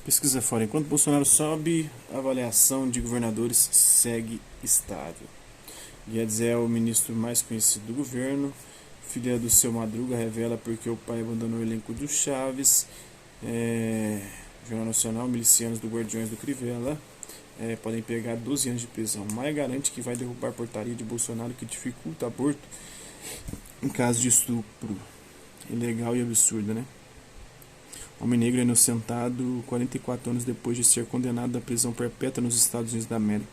Pesquisa fora. Enquanto Bolsonaro sobe, a avaliação de governadores segue estável. Guedes é o ministro mais conhecido do governo. Filha do seu Madruga revela porque o pai abandonou o elenco do Chaves. Jornal Nacional, milicianos do Guardiões do Crivella podem pegar 12 anos de prisão. Maia garante que vai derrubar a portaria de Bolsonaro que dificulta aborto em caso de estupro. Ilegal e absurdo, né? Homem negro é inocentado 44 anos depois de ser condenado à prisão perpétua nos Estados Unidos da América.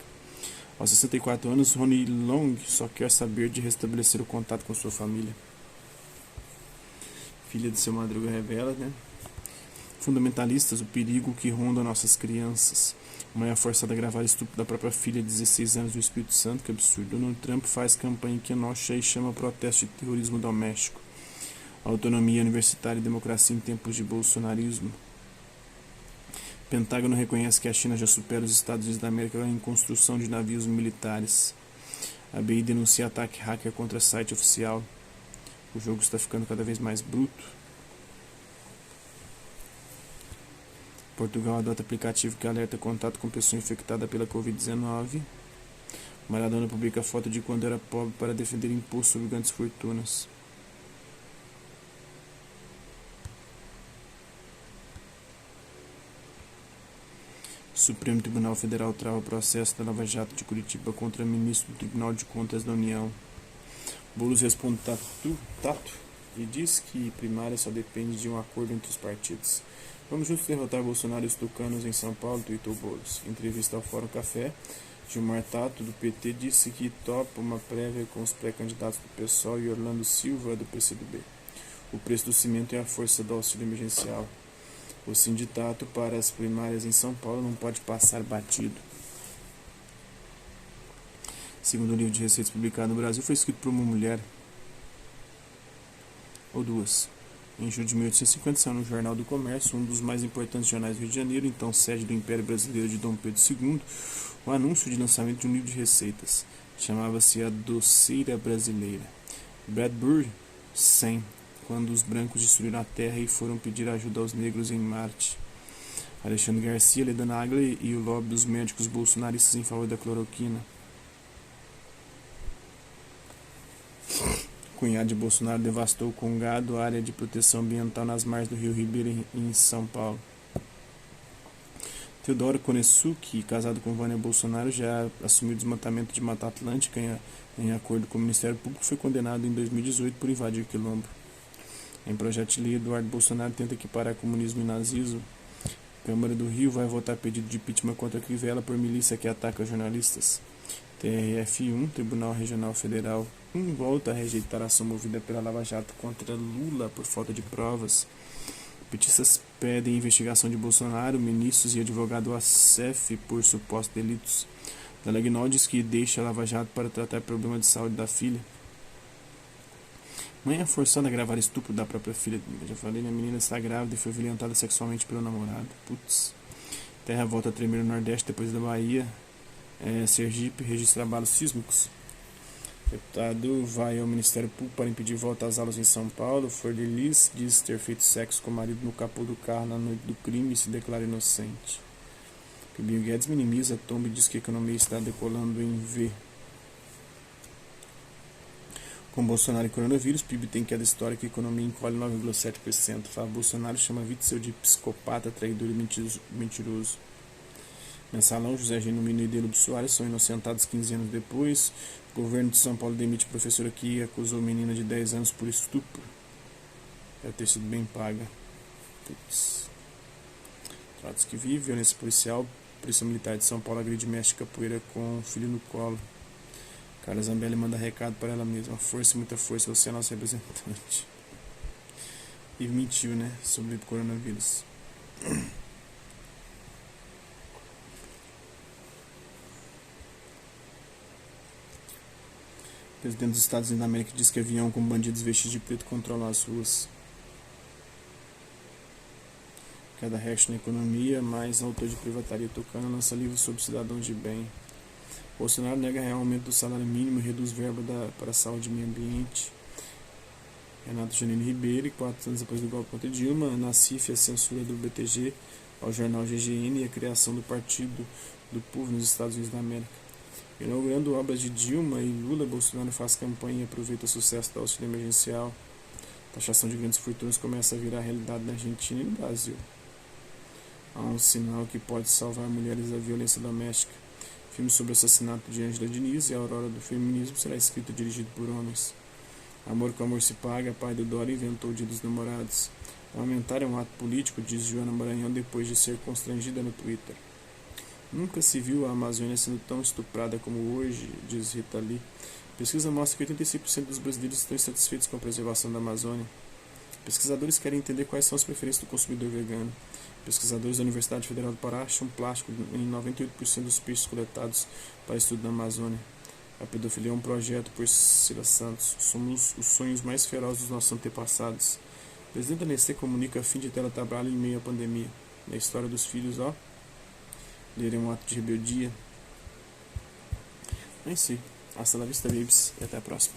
Aos 64 anos, Rony Long só quer saber de restabelecer o contato com sua família. Filha de seu Madruga revela, né? Fundamentalistas, o perigo que ronda nossas crianças. Mãe é forçada a gravar estupro da própria filha de 16 anos do Espírito Santo, que absurdo. Donald Trump faz campanha em Kenosha e chama protesto de terrorismo doméstico. Autonomia universitária e democracia em tempos de bolsonarismo. Pentágono reconhece que a China já supera os Estados Unidos da América em construção de navios militares. A BI denuncia ataque hacker contra site oficial. O jogo está ficando cada vez mais bruto. Portugal adota aplicativo que alerta contato com pessoa infectada pela Covid-19. Maradona publica foto de quando era pobre para defender imposto sobre grandes fortunas. Supremo Tribunal Federal trava o processo da Lava Jato de Curitiba contra o ministro do Tribunal de Contas da União. Boulos responde tato e diz que primária só depende de um acordo entre os partidos. Vamos juntos derrotar Bolsonaro e os tucanos em São Paulo, tuitou Boulos. Em entrevista ao Fórum Café, Gilmar Tato, do PT, disse que topa uma prévia com os pré-candidatos do PSOL e Orlando Silva, do PCdoB. O preço do cimento é a força do auxílio emergencial. O sindicato para as primárias em São Paulo não pode passar batido. Segundo o livro de receitas publicado no Brasil, foi escrito por uma mulher ou duas. Em julho de 1850, saiu no Jornal do Comércio, um dos mais importantes jornais do Rio de Janeiro, então sede do Império Brasileiro de Dom Pedro II, o anúncio de lançamento de um livro de receitas. Chamava-se A Doceira Brasileira. Bradbury, 100. Quando os brancos destruíram a terra e foram pedir ajuda aos negros em Marte. Alexandre Garcia, Leda Nagler e o lobby dos médicos bolsonaristas em favor da cloroquina. Cunhado de Bolsonaro devastou com gado a área de proteção ambiental nas margens do Rio Ribeira, em São Paulo. Teodoro Konesuki, casado com Vânia Bolsonaro, já assumiu o desmatamento de Mata Atlântica em acordo com o Ministério Público, foi condenado em 2018 por invadir quilombo. Em projeto de lei, Eduardo Bolsonaro tenta equiparar comunismo e nazismo. Câmara do Rio vai votar pedido de impeachment contra Crivella por milícia que ataca jornalistas. TRF1, Tribunal Regional Federal 1, volta a rejeitar a ação movida pela Lava Jato contra Lula por falta de provas. Petistas pedem investigação de Bolsonaro, ministros e advogado ACF por supostos delitos. Dalagnol diz que deixa a Lava Jato para tratar problema de saúde da filha. Mãe é forçada a gravar estupro da própria filha. Eu já falei, minha menina está grávida e foi violentada sexualmente pelo namorado. Putz. Terra volta a tremer no Nordeste depois da Bahia. Sergipe registra abalos sísmicos. Deputado vai ao Ministério Público para impedir volta às aulas em São Paulo. Flor de Lis diz ter feito sexo com o marido no capô do carro na noite do crime e se declara inocente. Bill Guedes minimiza a tomba e diz que a economia está decolando em V. Com Bolsonaro e coronavírus, PIB tem queda histórica e a economia encolhe 9,7%. Flávio Bolsonaro chama Witzel de psicopata, traidor e mentiroso. Mensalão, José Genuíno e Delo Soares são inocentados 15 anos depois. O governo de São Paulo demite professora que acusou menina de 10 anos por estupro. Deve ter sido bem paga. Putz. Tratos que vive, violência policial. Polícia Militar de São Paulo agride mestre de capoeira com o filho no colo. Carla Zambelli manda recado para ela mesma. Força, muita força, você é nosso representante. E mentiu, né? Sobre o coronavírus. O presidente dos Estados Unidos da América diz que avião com bandidos vestidos de preto controla as ruas. Cada resto na economia, mais autor de privataria tocando lança livro sobre cidadãos de bem. Bolsonaro nega real aumento do salário mínimo e reduz verba para a saúde e meio ambiente. Renato Janine Ribeiro, 4 anos depois do golpe contra Dilma, Nassif, a censura do BTG ao jornal GGN e a criação do Partido do Povo nos Estados Unidos da América. Inaugurando obras de Dilma e Lula, Bolsonaro faz campanha e aproveita o sucesso do auxílio emergencial. Taxação de grandes fortunas começa a virar realidade na Argentina e no Brasil. Há um sinal que pode salvar mulheres da violência doméstica. Filme sobre o assassinato de Ângela Diniz e a aurora do feminismo será escrito e dirigido por homens. Amor com amor se paga, pai do Dória inventou o Dia dos Namorados. Amamentar é um ato político, diz Joana Maranhão depois de ser constrangida no Twitter. Nunca se viu a Amazônia sendo tão estuprada como hoje, diz Rita Lee. Pesquisa mostra que 86% dos brasileiros estão insatisfeitos com a preservação da Amazônia. Pesquisadores querem entender quais são as preferências do consumidor vegano. Pesquisadores da Universidade Federal do Pará acham plástico em 98% dos peixes coletados para estudo na Amazônia. A pedofilia é um projeto por Cila Santos. Somos os sonhos mais ferozes dos nossos antepassados. O presidente da Nestlé comunica fim de teletrabalho em meio à pandemia. Na história dos filhos, lerem um ato de rebeldia. É isso aí. Hasta la vista, babies. E até a próxima.